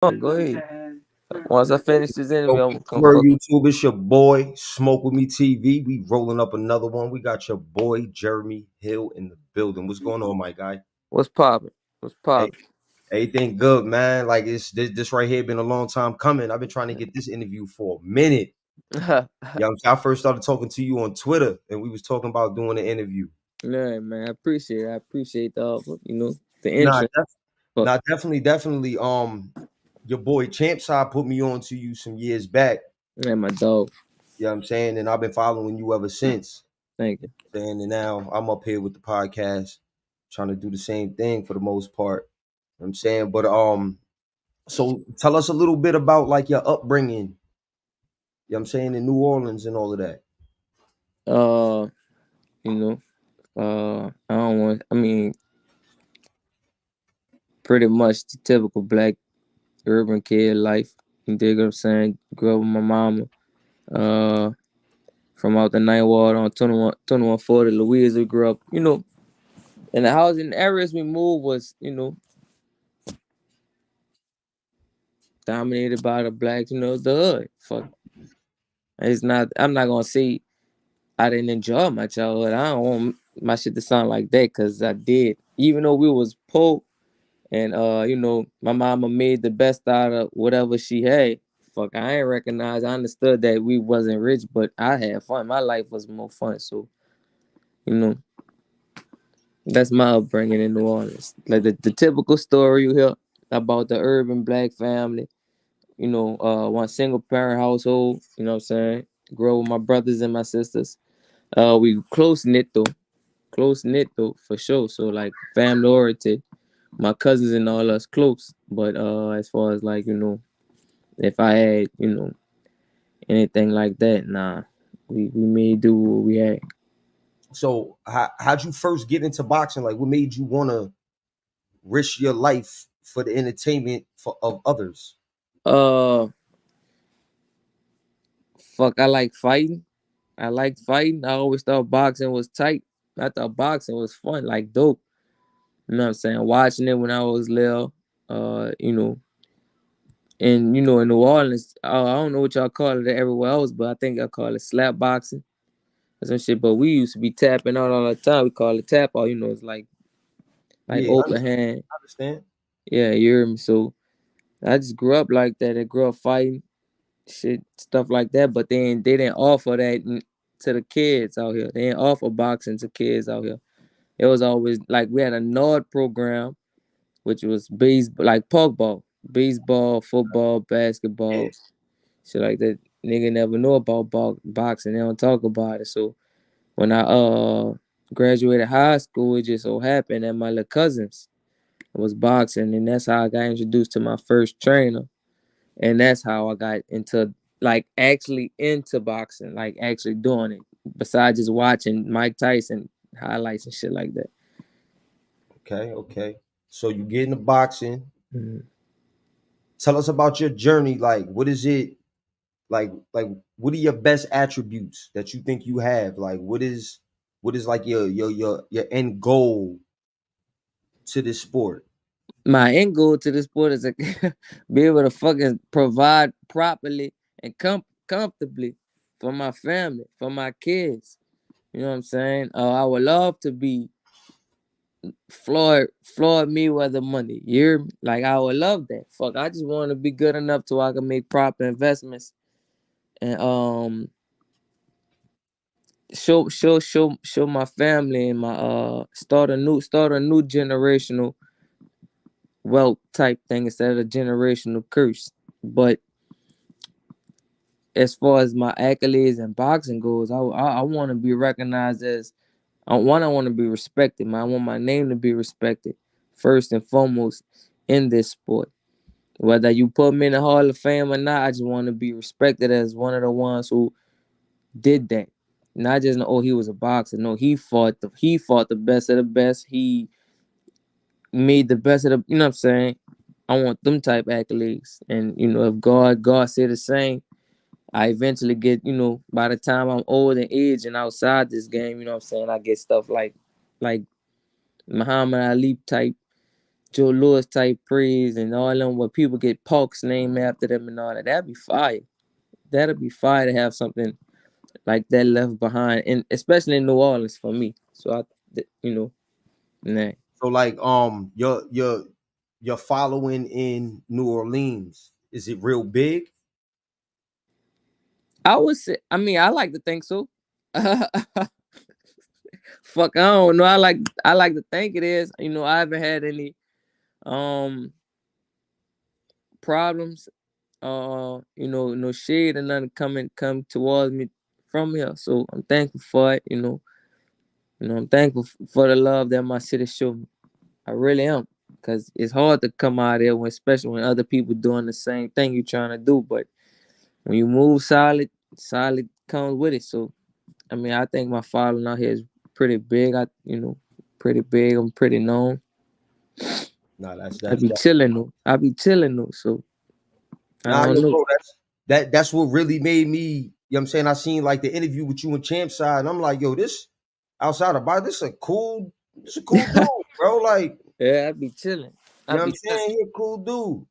Go ahead. Once I finish this interview, So, I'm gonna come where fuck. YouTube, it's your boy Smoke with Me TV. We rolling up another one. We got your boy Jeremy Hill in the building. What's going on, my guy? What's poppin'? What's Hey, poppin'? everything good, man. Like it's this right here been a long time coming. I've been trying to get this interview for a minute. Yeah, I first started talking to you on Twitter, and we was talking about doing an interview. Yeah, man, I appreciate it. I appreciate the offer, the Nah, interest. But definitely. Your boy Champ Side put me on to you some years back. man, my dog. You know what I'm saying? And I've been following you ever since. Thank you. And now I'm up here with the podcast, trying to do the same thing for the most part. You know what I'm saying, but so tell us a little bit about like your upbringing. You know what I'm saying, in New Orleans and all of that. Uh, you know, I don't want. I mean, pretty much the typical black urban kid life. You dig what I'm saying? Grew up with my mama. Uh, from out the Ninth Ward on 2140 Louise, we grew up. And the housing areas we moved was, dominated by the blacks, the hood. Fuck. It's not I'm not gonna say I didn't enjoy my childhood. I don't want my shit to sound like that because I did. Even though we was poor and my mama made the best out of whatever she had. Fuck, I ain't recognize. I understood that we wasn't rich, but I had fun. My life was more fun. So, you know, that's my upbringing in New Orleans. Like the typical story you hear about the urban black family. One single parent household, what I'm saying? Grow with my brothers and my sisters. We close knit though for sure. So like family oriented, my cousins and all us close. But as far as like, if I had, anything like that, nah. We may do what we had. So how'd you first get into boxing? Like what made you wanna risk your life for the entertainment of others? Uh Fuck, I like fighting. I liked fighting. I always thought boxing was tight. I thought boxing was fun, like dope. You know what I'm saying? Watching it when I was little, uh, you know, and in New Orleans, I don't know what y'all call it everywhere else, but I think I call it slap boxing or some shit. But we used to be tapping out all the time. We call it tap out. It's like Yeah, open hand. I understand. Yeah, you hear me? So I just grew up like that. I grew up fighting shit, stuff like that. But then they didn't offer that to the kids out here. They didn't offer boxing to kids out here. It was always like we had a Nord program, which was like park ball, baseball, football, Yeah. basketball, shit like that. Nigga never know about boxing. They don't talk about it. So when I graduated high school, it just so happened that my little cousins was boxing, and that's how I got introduced to my first trainer, and that's how I got into like actually into boxing, like actually doing it. Besides just watching Mike Tyson highlights and shit like that. Okay, okay. So you get into boxing. Mhm. Tell us about your journey. Like, what is it like? What are your best attributes that you think you have? Like, what is like your end goal to this sport? My end goal to this sport is to be able to fucking provide properly and comfortably for my family, for my kids. You know what I'm saying? I would love to be Floyd Mayweather money. You hear me? Like I would love that. Fuck, I just want to be good enough to I can make proper investments and show my family and my start a new generational wealth type thing instead of a generational curse. But as far as my accolades and boxing goes, I want to be recognized as I want to be respected. Man, I want my name to be respected first and foremost in this sport. Whether you put me in the Hall of Fame or not, I just want to be respected as one of the ones who did that. Not just oh he was a boxer. No, he fought the best of the best. He made the best of the. You know what I'm saying? I want them type accolades, and if God said the same, I eventually get, by the time I'm old and age and outside this game, you know what I'm saying, I get stuff like Muhammad Ali type Joe Lewis type praise and all them where people get parks named after them and all that. That'd be fire. That'd be fire to have something like that left behind, and especially in New Orleans for me. So nah. So like your following in New Orleans, is it real big? I would say, I mean, I like to think so. Fuck, I don't know. I like to think it is. I haven't had any um problems. No shade or nothing come towards me from here. So I'm thankful for it. I'm thankful for the love that my city showed me. I really am, because it's hard to come out there when, especially when other people doing the same thing you're trying to do. But when you move solid, solid comes with it. So I mean, I think my following out here is pretty big. Pretty big. I'm pretty known. Nah, I that's be that. chilling though. I be chilling though. So I Nah, don't yo, know. bro, that's what really made me, you know what I'm saying? I seen like the interview with you and Champ side, and I'm like, yo, this outside of Bible, this a cool dude, bro. Like, Yeah, I be chilling. you I know what I'm be chilling. saying? He a cool dude.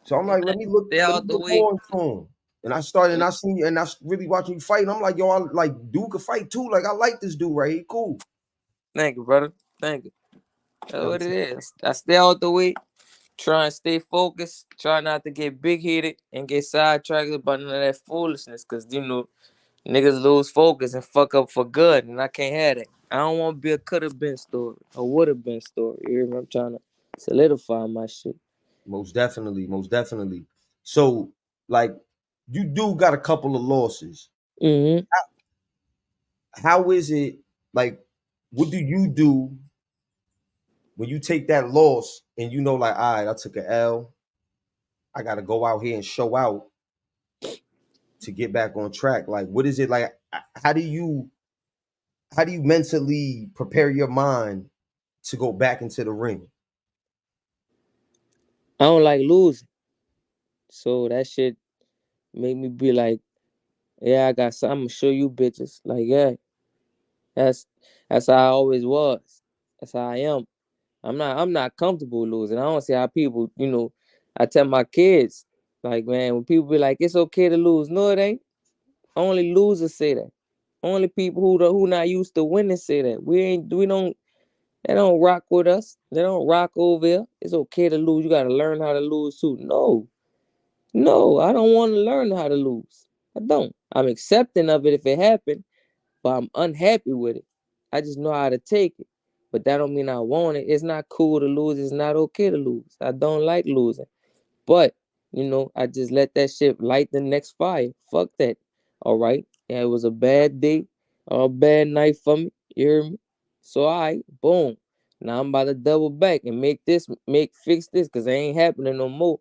So I'm Man, like, stay let me out the look way. more into him. And I started and I seen you and I was really watching you fight. And I'm like, yo, I like dude could fight too. Like I like this dude right here. Cool. Thank you, brother. Thank you. That's You know what I'm what it saying? is. I stay out the way. Try and stay focused. Try not to get big headed and get sidetracked by none of that foolishness. Cause niggas lose focus and fuck up for good, and I can't have that. I don't want to be a could have been story or would have been story. You hear me? I'm trying to solidify my shit. Most definitely, most definitely. So, like, you do got a couple of losses. Mm-hmm. How is it like what do you do when you take that loss and you know like, all right, I took an L. I gotta go out here and show out to get back on track. Like, what is it like? How do you how do you mentally prepare your mind to go back into the ring? I don't like losing, so that shit make me be like, yeah, I got something. I'm gonna show you bitches. Like, yeah, that's that's how I always was. That's how I am. I'm not comfortable losing. I don't see how people, I tell my kids, like, man, when people be like, it's okay to lose. No, it ain't. Only losers say that. Only people who not used to winning say that. We don't they don't rock with us. They don't rock over here. It's okay to lose. You gotta learn how to lose too. No. No, I don't want to learn how to lose. I don't. I'm accepting of it if it happened, but I'm unhappy with it. I just know how to take it. But that don't mean I want it. It's not cool to lose. It's not okay to lose. I don't like losing. But, I just let that shit light the next fire. Fuck that. All right. Yeah, it was a bad day or a bad night for me. You hear me? So all right, boom. Now I'm about to double back and fix this, because it ain't happening no more.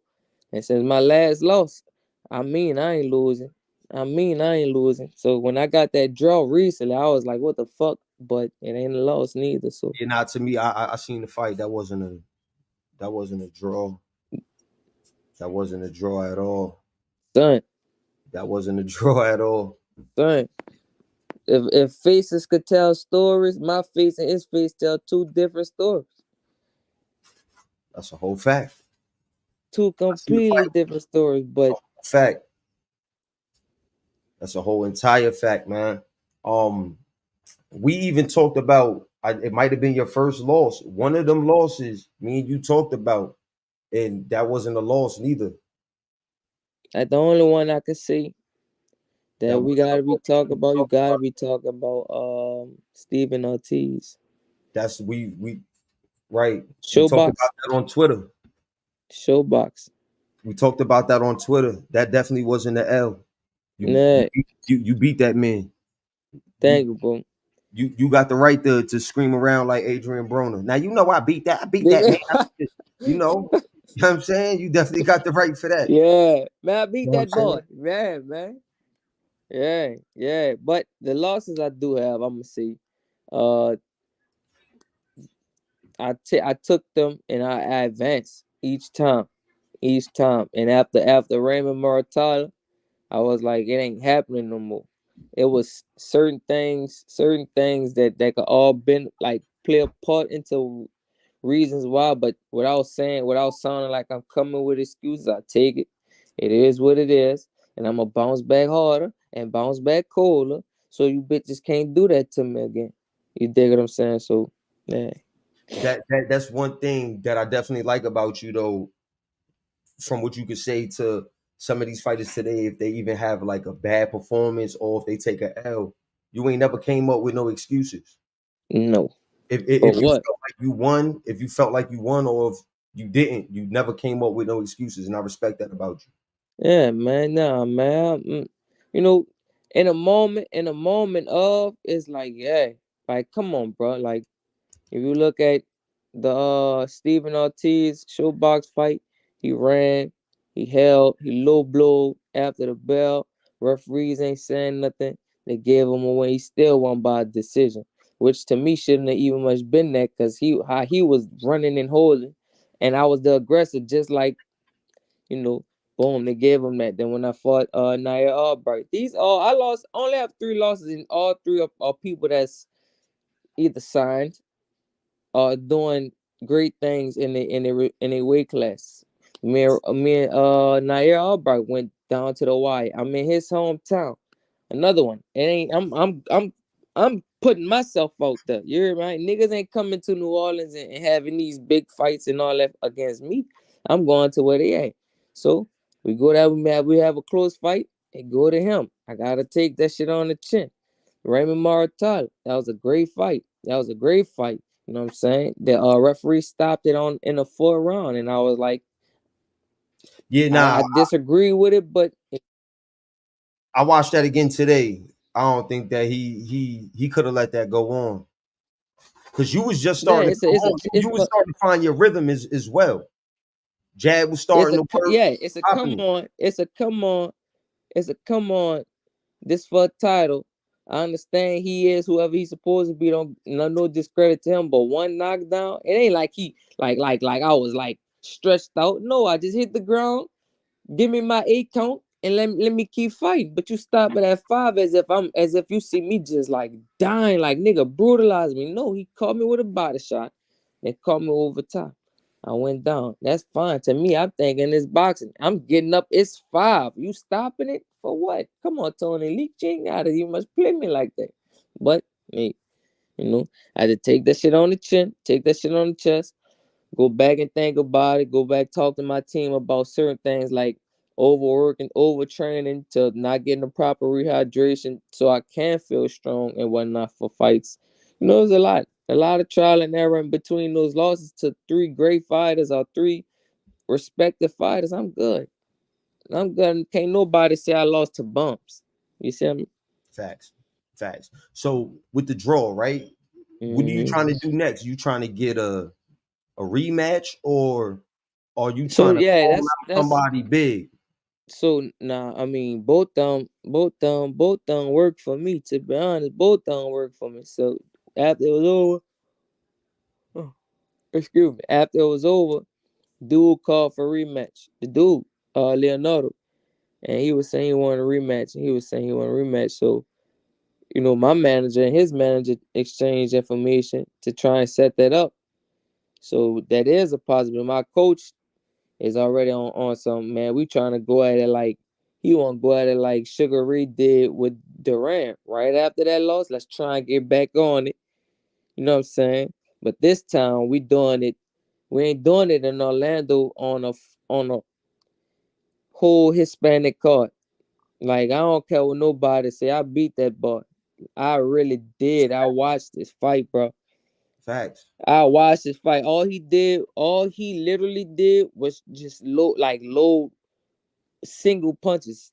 And since my last loss, I ain't losing. I ain't losing. So when I got that draw recently, I was like, what the fuck? But it ain't a loss neither. So You know, to me, I seen the fight. That wasn't a draw. That wasn't a draw at all. son, That wasn't a draw at all. son. If faces could tell stories, my face and his face tell two different stories. That's a whole fact. Two I seen the completely fight. different stories. That's a But whole fact. That's a whole entire fact, man. Um, we even talked about it might have been your first loss. One of them losses, me and you talked about, and that wasn't a loss neither. that's the only one I could see That that we wasn't a gotta be loss. talking We about. You talked gotta about be talking about Stephen Ortiz. that's we right. We talked Showbox. about that on Twitter. Showbox. We talked about that on Twitter. That definitely wasn't the L. Nah, You beat that man. You thank you, bro. you got the right to scream around like Adrian Broner. Now you know I beat that. I beat that Nigga. man. You know, you know what I'm saying? You definitely got the right for that. Yeah. Man, I beat You know what I'm that saying? boy. Yeah, man. Yeah, yeah. But the losses I do have, I'm gonna see. Uh I took them and I advanced each time. And after Raymond Muratalla, I was like, it ain't happening no more. It was certain things that could all been like play a part into reasons why, but without sounding like I'm coming with excuses, I take it. It is what it is, and I'm gonna bounce back harder and bounce back colder. So you bitches can't do that to me again. You dig what I'm saying? So yeah. That's one thing that I definitely like about you though, from what you could say to some of these fighters today, if they even have like a bad performance or if they take a L, you ain't never came up with no excuses. No. For If you what? felt like you won, if you felt like you won, or if you didn't, you never came up with no excuses, and I respect that about you. Yeah, man. Nah, man. You know, in a moment of, it's like, yeah, like, come on, bro. Like, if you look at the Stephen Ortiz showbox fight, he ran, he held, he low blow after the bell. Referees ain't saying nothing. They gave him away. He still won by a decision, which to me shouldn't have even much been that because how he was running and holding, and I was the aggressor, just like you know. Boom, they gave him that. Then when I fought Nair Albright, these all I lost. Only have 3 losses, and all three are people that's either signed doing great things in a weight class. Me and Nair Albright went down to the wire. I'm in his hometown. Another one. It ain't. I'm putting myself out there. You're right. Niggas ain't coming to New Orleans and having these big fights and all that against me. I'm going to where they at. So we go there. We have a close fight and go to him. I gotta take that shit on the chin. Raymond Marital. That was a great fight. That was a great fight. You know what I'm saying? The referee stopped it on in the 4th round, and I was like, Yeah, I nah, disagree with it, but I watched that again today. I don't think that he could have let that go on because you was just yeah, starting to it's a come it's a on. You it's was a starting to find your rhythm as well. Jab was it's starting a to work, yeah, it's a come popping it. on, it's a come on, it's a come on. This for a title. I understand he is whoever he's supposed to be. Don't no discredit to him, but one knockdown, it ain't like he like I was like stretched out. No, I just hit the ground. Give me my 8 count and let me keep fighting. But you stop it at 5 as if you see me just like dying, like nigga brutalize me. No, he caught me with a body shot and caught me over top. I went down. That's fine. To me, I'm thinking it's boxing. I'm getting up. It's 5. You stopping it for what? Come on, Tony Lee. You ain't gotta you must play me like that. But hey, I had to take that shit on the chin, take that shit on the chest, go back and think about it, go back, talk to my team about certain things like overworking, overtraining to not getting the proper rehydration so I can feel strong and whatnot for fights. There's a lot of trial and error in between those losses to 3 great fighters or 3 respected fighters. I'm good. I'm good. Can't nobody say I lost to bumps. You see me? Facts, facts. So with the draw, right? What are you hmm trying to do next? You trying to get a rematch, or are you So trying to yeah, call out that's somebody big? So now, I mean, both them work for me. To be honest, both them work for me. So after it was over, oh, excuse me, after it was over, dude called for rematch. The dude, Leonardo, and he was saying he wanted a rematch, and he was saying he wanted a rematch. So my manager and his manager exchanged information to try and set that up. So that is a positive. My coach is already on some man. We trying to go at it like he want to go at it like Sugar Ray did with Durant right after that loss. Let's try and get back on it. You know what I'm saying? But this time we doing it. We ain't doing it in Orlando on a whole Hispanic card. Like I don't care what nobody say. I beat that boy. I really did. I watched this fight, bro. Facts. I watched this fight. All he literally did was just low single punches.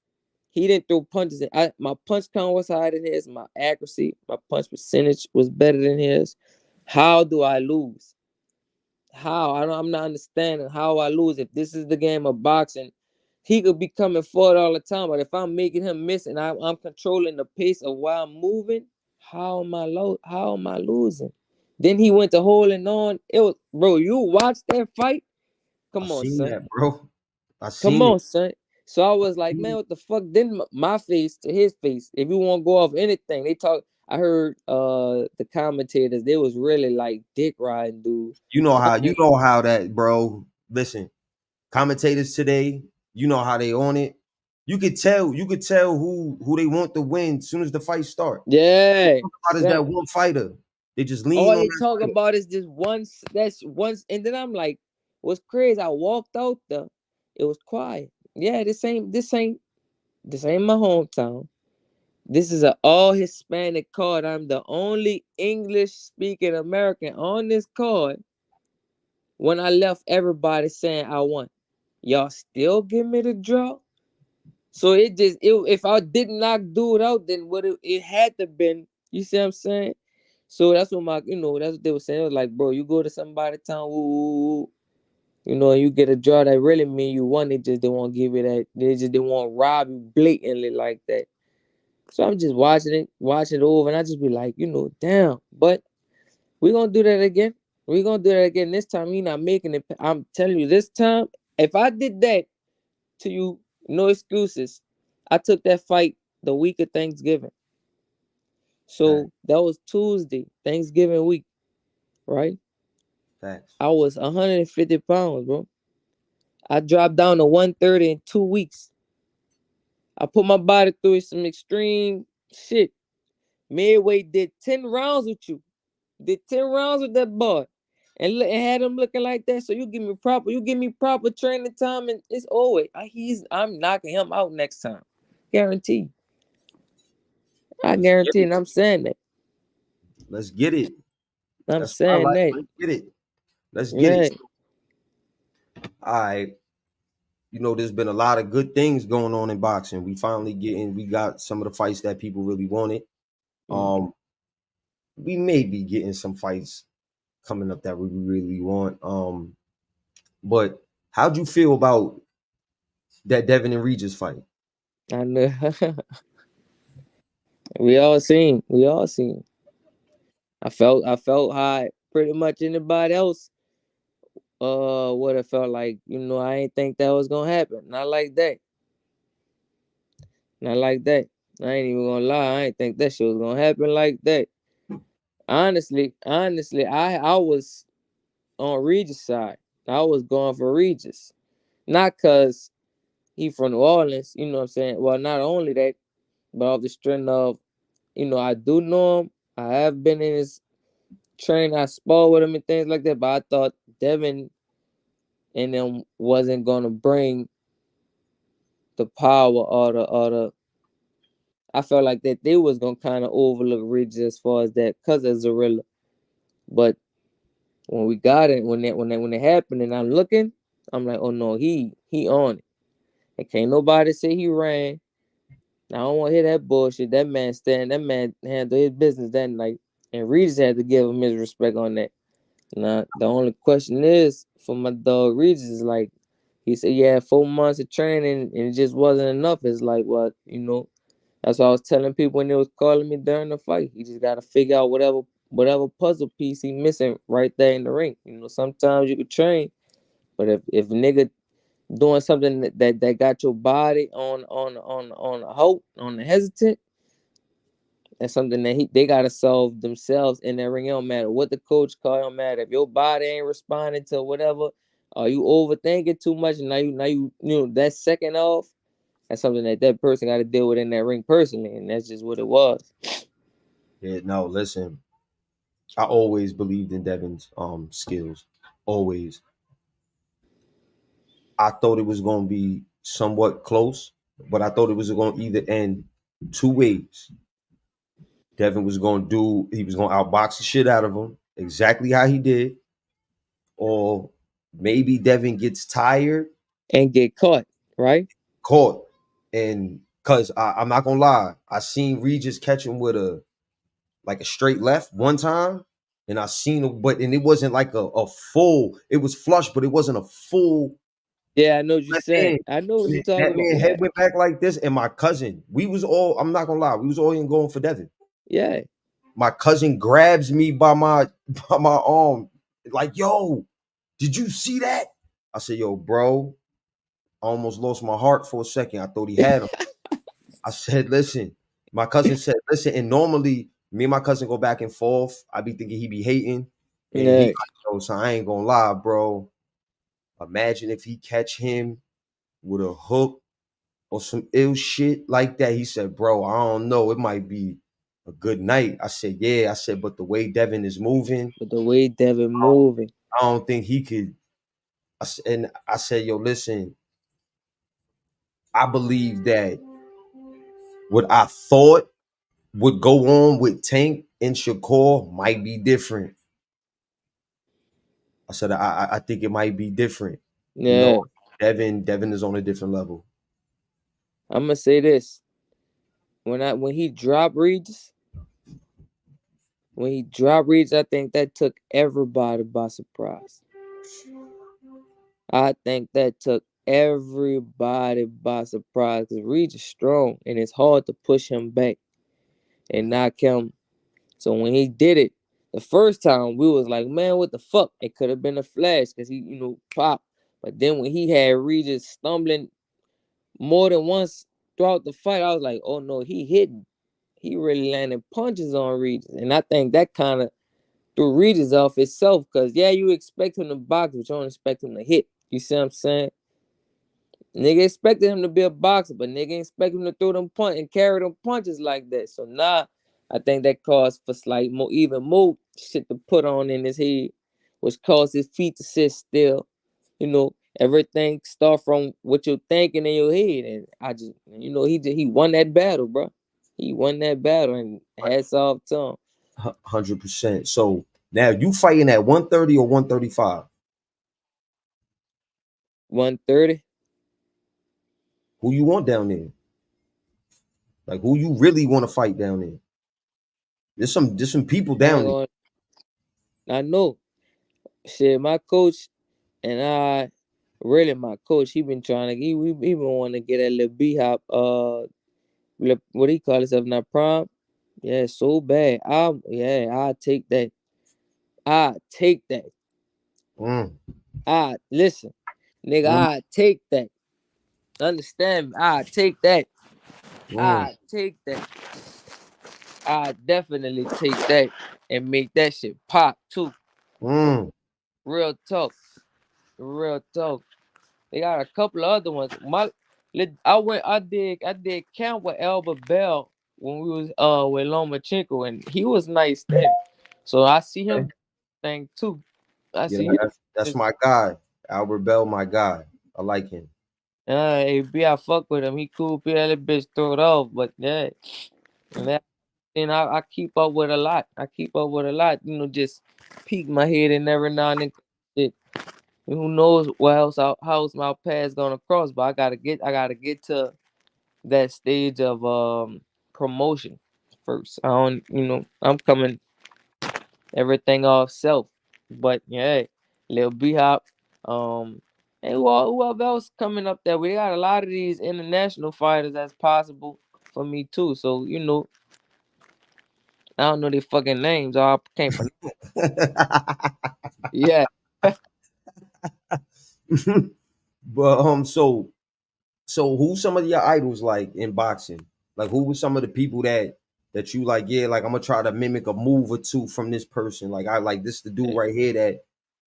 He didn't throw punches. My punch count was higher than his. My accuracy, my punch percentage was better than his. How do I lose? How? I'm not understanding how I lose. If this is the game of boxing, he could be coming forward all the time. But if I'm making him miss and I'm controlling the pace of while I'm moving, how am I low? How am I losing? Then he went to holding on. It was bro. You watched that fight? I Come on, seen son. that, bro. I Come seen it. on, son. So I was I like, seen man, it. what the fuck? Then my face to his face. If you want to go off anything, they talk. I heard the commentators, they was really like dick riding dude. You know how that, bro. Listen, commentators today, you know how they on it. You could tell who they want to win as soon as the fight start. Yeah. How does that one fighter? They just lean All on they that talk fighter. about is just once. That's once, and then I'm like, "What's crazy?" I walked out there. It was quiet. Yeah, this ain't my hometown. This is an all Hispanic card. I'm the only English speaking American on this card. When I left, everybody saying I won. Y'all still give me the draw. So if I didn't knock dude out, then what it had to been. You see what I'm saying? So that's what that's what they were saying. It was like, bro, you go to somebody's town, woo, woo, woo, and you get a draw that really mean you won. They just didn't want to give you that. They just didn't want to rob you blatantly like that. So I'm just watching it over, and I just be like, damn. But we're gonna do that again. We're gonna do that again. This time you're not making it. I'm telling you, this time, if I did that to you, no excuses. I took that fight the week of Thanksgiving. Facts, So that was Tuesday, Thanksgiving week, right? facts. I was 150 pounds, bro. I dropped down to 130 in 2 weeks. I put my body through some extreme shit. Midway did 10 rounds with you. Did 10 rounds with that boy. And had him looking like that. So you give me proper training time and it's over. I'm knocking him out next time. Guarantee. I Let's get guarantee, it. and I'm saying that. Let's get it. I'm That's what I saying like. that. Let's get it. Let's get it. Yeah. All right. There's been a lot of good things going on in boxing. We got some of the fights that people really wanted. Mm. Um, we may be getting some fights coming up that we really want. But how'd you feel about that Devin and Regis fight? I know. We all seen. I felt how pretty much anybody else would have felt like, I ain't think that was gonna happen. Not like that. Not like that. I ain't even gonna lie. I ain't think that shit was gonna happen like that. Honestly, I was on Regis' side. I was going for Regis. Not cause he from New Orleans, you know what I'm saying? Well, not only that, but off the strength of, I do know him. I have been in his training. I spar with him and things like that. But I thought Devin and them wasn't gonna bring the power or the. I felt like that they was gonna kind of overlook Regis as far as that because of Zarilla. But when we got it, when it happened, and I'm looking, I'm like, oh no, he on it. And can't nobody say he ran. I don't want to hear that bullshit. That man handled his business that night. And Regis had to give him his respect on that. Now, the only question is for my dog Regis is like, he said, yeah, 4 months of training and it just wasn't enough. It's like, what, that's what I was telling people when they was calling me during the fight. He just got to figure out whatever puzzle piece he missing right there in the ring. Sometimes you could train, but if a nigga doing something that got your body on a hope, on the hesitant, that's something that they gotta solve themselves in that ring. It don't matter what the coach call. It don't matter if your body ain't responding to whatever. Or you overthinking too much, and now you that second off. That's something that person got to deal with in that ring personally, and that's just what it was. Yeah, no, listen. I always believed in Devin's skills. Always. I thought it was gonna be somewhat close, but I thought it was gonna either end two ways. Devin was gonna he was gonna outbox the shit out of him, exactly how he did, or maybe Devin gets tired, And get caught, right? caught, and cause I'm not gonna lie, I seen Regis catch him with a straight left one time, and I seen him, and it wasn't like a full. It was flush, but it wasn't a full Yeah, I know what you're left saying. hand. I know what And you're talking that about. man head Yeah, went back like this, and my cousin, we was all. I'm not gonna lie, we was all in going for Devin. yeah. My cousin grabs me by my by my arm, like, "Yo, did you see that?" I said, "Yo, bro." I almost lost my heart for a second. I thought he had him. I said, "Listen." My cousin said, "Listen." And normally Me and my cousin go back and forth. I be thinking he be hating, and he Yeah, like, yo, so I ain't gonna lie, bro. Imagine if he catch him with a hook or some ill shit like that. He said, bro, I don't know. It might be a good night. I said, yeah. I said, but the way Devin is moving, but the way Devin moving, I don't think he could. And I said, yo, listen, I believe that what I thought would go on with Tank and Shakur might be different. I said, I think it might be different. You know, yeah. Devin is on a different level. I'm gonna say this: when he dropped Regis, I think that took everybody by surprise. I think that took everybody by surprise because Regis strong and it's hard to push him back and knock him. So when he did it the first time, we was like, man, what the fuck? It could have been a flash because he, popped. But then when he had Regis stumbling more than once throughout the fight, I was like, oh no, he hitting. He really landing punches on Regis. And I think that kind of threw Regis off itself because, yeah, you expect him to box, but you don't expect him to hit. You see what I'm saying? Nigga expected him to be a boxer, but nigga expect him to throw them punch and carry them punches like that. So now I think that caused for slight more even more shit to put on in his head, which caused his feet to sit still. Everything start from what you're thinking in your head. And I just he won that battle, bro. He won that battle and hats off to him. 100%. So now you fighting at 130 or 135? 130. Who you want down there? Like who you really want to fight down there? There's some people I ain't down there. gonna I know. Shit, my coach and I really my coach, he been trying to he been wanting to get that little B hop what he call himself now prom. Yeah, so bad. I take that. I take that. Mm, I listen, nigga, mm, I take that. Understand me? I take that. mm, I take that. I definitely take that and make that shit pop too. mm. Real talk. Real talk. They got a couple of other ones. I did camp with Albert Bell when we was with Lomachenko and he was nice then. So I see Okay. him thing too. I Yeah, see man, him. that's my guy. Albert Bell, my guy. I like him. Hey, B, I fuck with him. He cool. Be that bitch throw it off, but yeah, and that, and I keep up with a lot. I keep up with a lot. Just peek my head and every now and then. Shit, who knows what else how's my path's gonna cross? But I gotta get to that stage of promotion first. I don't, I'm coming everything off self. But yeah, Lil B Hop, and who else coming up there? We got a lot of these international fighters that's possible for me too. So I don't know their fucking names. I can't pronounce. Yeah, But so who's some of your idols like in boxing? Like who were some of the people that you like, yeah, like I'm gonna try to mimic a move or two from this person. Like I like this the dude right here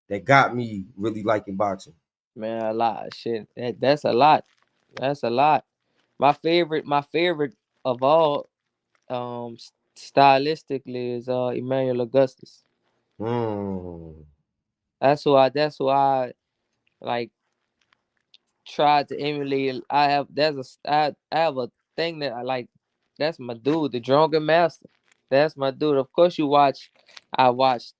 that got me really liking boxing. man, a lot of shit. That's a lot. That's a lot. My favorite of all, stylistically is Emmanuel Augustus. Hmm. That's who I like tried to emulate. I have a thing that I like. That's my dude, the Drunken Master. That's my dude. Of course, I watched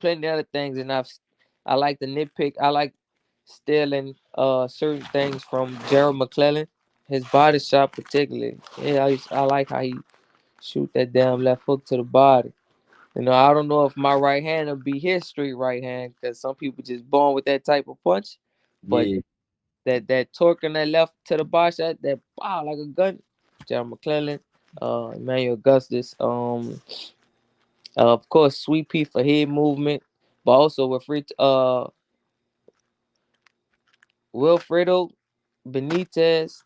plenty of other things, and I like the nitpick. I like stealing certain things from Gerald McClellan. His body shot particularly. Yeah, I like how he shoot that damn left hook to the body. I don't know if my right hand will be his street right hand because some people just born with that type of punch. But Yeah, that torque on that left to the bar shot, that wow like a gun. John McClellan, Emmanuel Augustus, of course Sweet Pea for head movement, but also with Wilfredo Benitez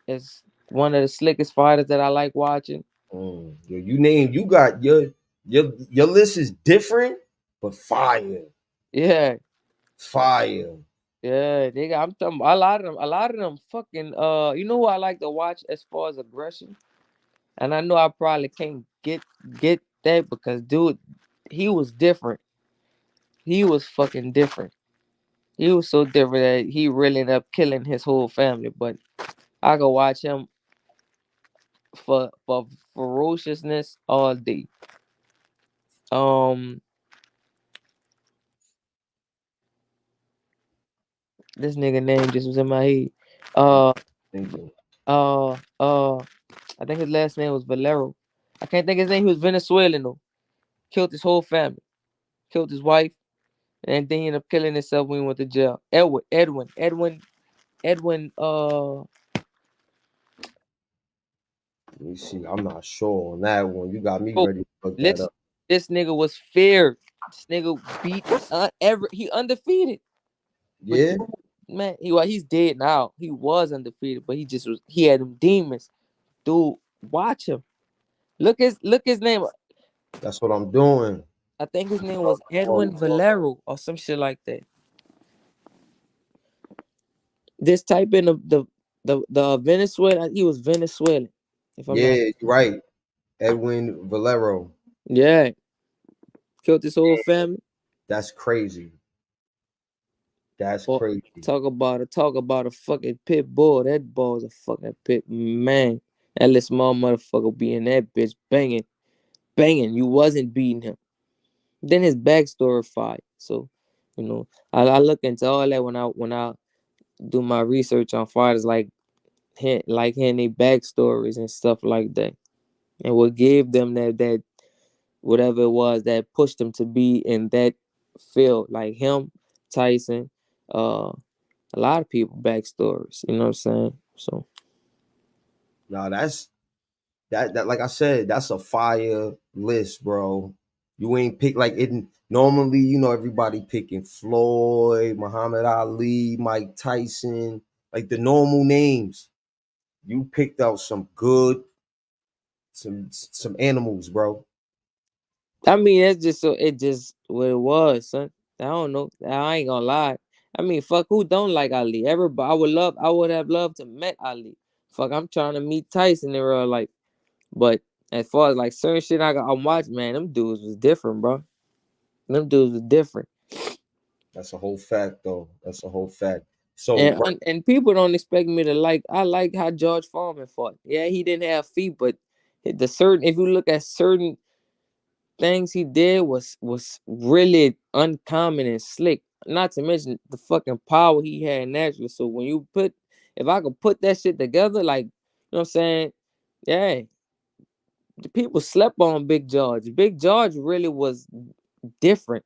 is one of the slickest fighters that I like watching. You got your list is different, but fire, Yeah, fire. yeah. They got. I'm talking. A lot of them. A lot of them fucking. You know who I like to watch as far as aggression, and I know I probably can't get that because dude, he was different. He was fucking different. He was so different that he really ended up killing his whole family. But I could watch him for ferociousness all day. Um, this nigga name just was in my head. I'm Uh, thinking. uh, uh. I think his last name was Valero. I can't think his name. He was Venezuelan though. Killed his whole family. Killed his wife, and then he ended up killing himself when he went to jail. Edwin. Let me see. I'm not sure on that one. You got me Bro, ready to look that listen. up. This nigga was feared. This nigga beat he undefeated. But Yeah, dude, man, he's dead now. He was undefeated, but he had them demons. Dude, watch him. Look his name. that's what I'm doing. I think his name Oh, was Edwin oh, Valero or some shit like that. Just type in the Venezuela. He was Venezuelan, if I'm yeah, not. you're right. Edwin Valero. Yeah, killed his whole family. That's crazy. That's Or crazy. talk about a fucking pit bull. That ball's a fucking pit man. That little small motherfucker be in that bitch banging, banging. You wasn't beating him. Then his backstory fight. So, I look into all that when I do my research on fighters like hearing their backstories and stuff like that, and what gave them that whatever it was that pushed them to be in that field, like him, Tyson, a lot of people backstories. You know what I'm saying? So Now that like I said, that's a fire list, bro. You ain't pick like it normally, everybody picking Floyd, Muhammad Ali, Mike Tyson, like the normal names. You picked out some animals, bro. I mean, that's just so it just what it was, son. I don't know. I ain't gonna lie. I mean, fuck, who don't like Ali? Everybody, I would have loved to met Ali. Fuck, I'm trying to meet Tyson in real life. But as far as like certain shit I'm watching, man, them dudes was different, bro. Them dudes was different. That's a whole fact, though. That's a whole fact. So And right, and and people don't expect me to like. I like how George Foreman fought. Yeah, he didn't have feet, but if you look at certain things he did was really uncommon and slick. Not to mention the fucking power he had naturally. So if I could put that shit together, like what I'm saying, yeah, the people slept on Big George. Big George really was different.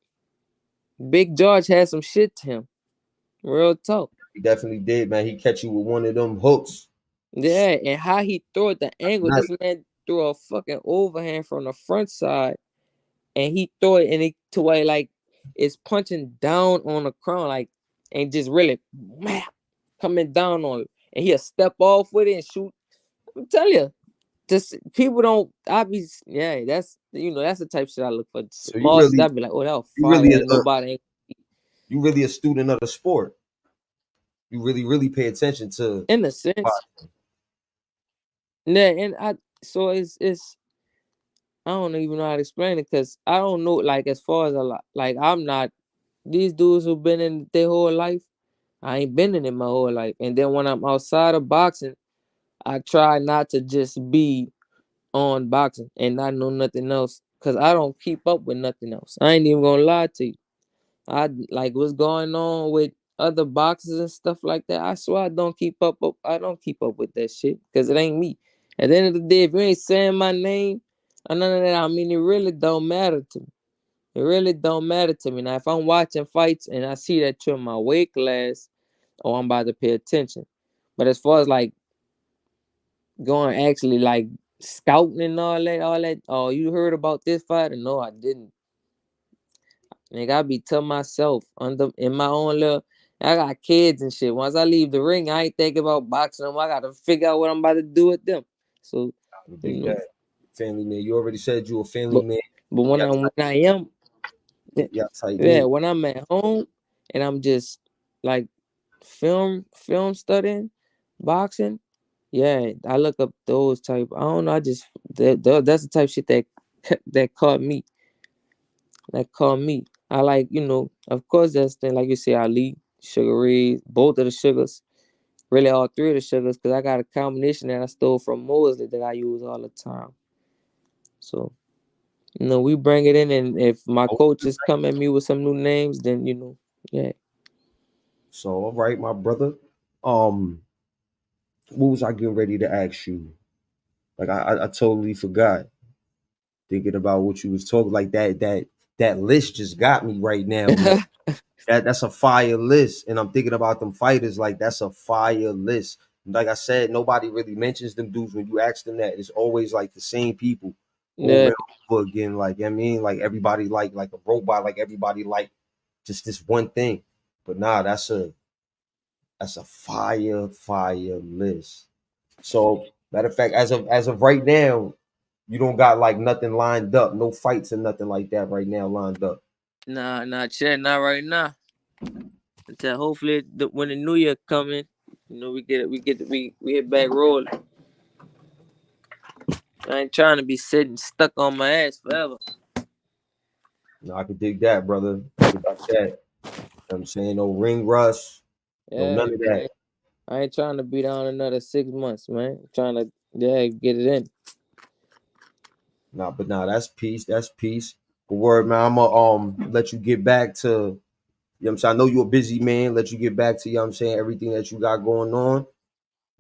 Big George had some shit to him. Real talk. he definitely did, man. He catch you with one of them hooks. Yeah, and how he threw it, the angle. Not This man threw a fucking overhand from the front side, and he threw it, and it to where like it's punching down on the crown, like and just really coming down on it, and he'll step off with it and shoot. I'm telling you, just people don't. Yeah, that's the type of shit I look for. so you Small shit, really I'd be like, oh, that was you fire. really Ain't nobody ain't. you really a student of the sport. You really pay attention to In a sense. Yeah, and it's I don't even know how to explain it because I don't know like as far as a lot like I'm not these dudes who've been in their whole life. I ain't been in it my whole life, and then when I'm outside of boxing, I try not to just be on boxing and not know nothing else because I don't keep up with nothing else. I ain't even gonna lie to you. I like what's going on with other boxers and stuff like that. I swear I don't keep up. I don't keep up with that shit because it ain't me. At the end of the day, if you ain't saying my name or none of that, I mean it really don't matter to me. It really don't matter to me. Now if I'm watching fights and I see that you're in my weight class, oh I'm about to pay attention. But as far as like going actually like scouting and all that, oh you heard about this fighter? No, I didn't. Nigga, I be to myself in my own little. I got kids and shit. Once I leave the ring, I ain't thinking about boxing them. I gotta figure out what I'm about to do with them. So, I you dig know, that. Family man. You already said you a family But man. but when Yeah, I am, yeah, tight yeah, knit. when I'm at home and I'm just like film studying boxing, yeah, I look up those type. I don't know. I just that's the type of shit that that caught me. That caught me. I like, of course, that's thing like you say, Ali, Sugar Ray, both of the sugars, really all three of the sugars, because I got a combination that I stole from Mosley that I use all the time. So we bring it in, and if my coaches come at me with some new names, then yeah. So all right, my brother. Um, what was I getting ready to ask you? Like I totally forgot. Thinking about what you was talking, like that list just got me right now, man. That's a fire list, and I'm thinking about them fighters. Like that's a fire list. Like I said, nobody really mentions them dudes when you ask them that. It's always like the same people over Yeah, and over again. Like I mean, like everybody like a robot. Like everybody like just this one thing. But nah, that's a fire list. So matter of fact, as of right now, you don't got like nothing lined up, no fights or nothing like that right now lined up. nah, not yet, not right now. Until hopefully when the new year coming, we get it, we hit back rolling. I ain't trying to be sitting stuck on my ass forever. No, I could dig that, brother. I could dig that. You know what I'm saying? No ring rust, no Yeah, none of that. I ain't trying to be down another 6 months, man. I'm trying to get it in. Nah, but nah, that's peace. That's peace. But word, man, I'ma let you get back to, I'm saying? I know you're a busy man. Let you get back to, I'm saying, everything that you got going on.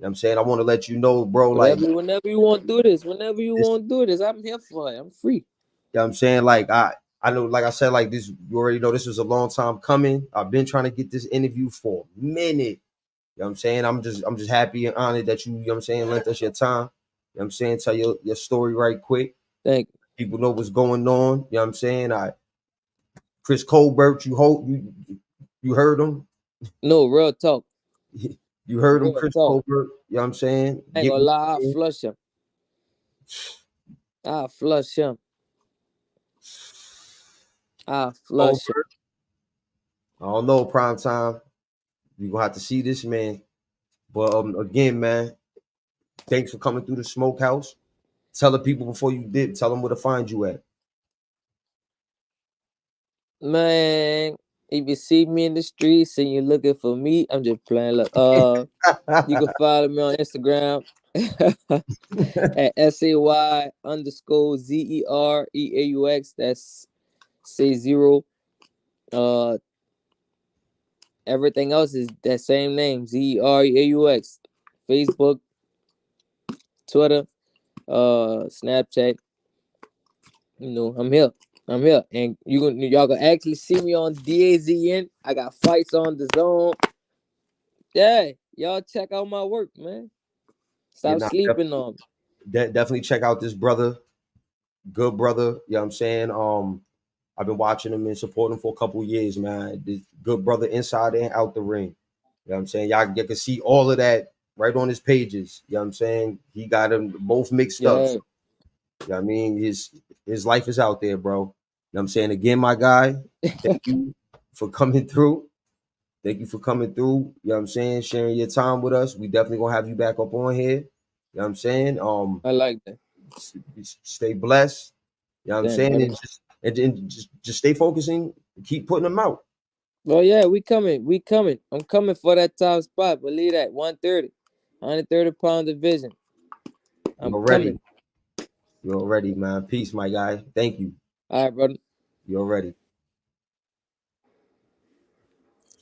I'm saying? I want to let you know, bro, like Whenever you want to do this, whenever you this, want to do this, I'm here for it. I'm free. I'm saying? Like I know, like I said, like this, you already know this was a long time coming. I've been trying to get this interview for a minute. You know what I'm saying? I'm just happy and honored that you know what I'm saying, lent us your time. You know what I'm saying? Tell your story right quick. Thank you. People know what's going on. You know what I'm saying? Chris Colbert, you heard him. No, real talk. You heard him, Real Chris talk. Colbert. You know what I'm saying? I ain't Get gonna with lie, I'll him. flush him. I'll flush him. I'll flush him. Colbert. I don't know, prime time. You gonna have to see this man. But again, man, thanks for coming through the smokehouse. Tell the people before you did. Tell them where to find you at. Man, if you see me in the streets and you're looking for me, I'm just playing. Look, you can follow me on Instagram at SAY_ZEREAUX. That's say zero. Uh, Everything else is that same name, ZEREAUX. Facebook, Twitter, Snapchat. I'm here. I'm here, and y'all gonna actually see me on DAZN. I got fights on the zone. Yeah, y'all check out my work, man. Yeah, Stop nah, sleeping on me. definitely check out this brother. Good brother. You know what I'm saying? I've been watching him and supporting him for a couple of years, man. This good brother inside and out the ring. You know what I'm saying? You can see all of that right on his pages. You know what I'm saying? He got them both mixed up. Yeah, So, you know what I mean? His life is out there, bro. You know what I'm saying? Again, my guy, thank you for coming through. Thank you for coming through. You know what I'm saying? Sharing your time with us. We definitely gonna have you back up on here. You know what I'm saying? I like that. Stay blessed. You know what I'm Damn, saying? brother. And just stay focusing. Keep putting them out. Well, yeah, we coming. We coming. I'm coming for that top spot. Believe that. 130. 130-pound division. I'm You're coming. ready. You're ready, man. Peace, my guy. Thank you. All right, brother. You're ready.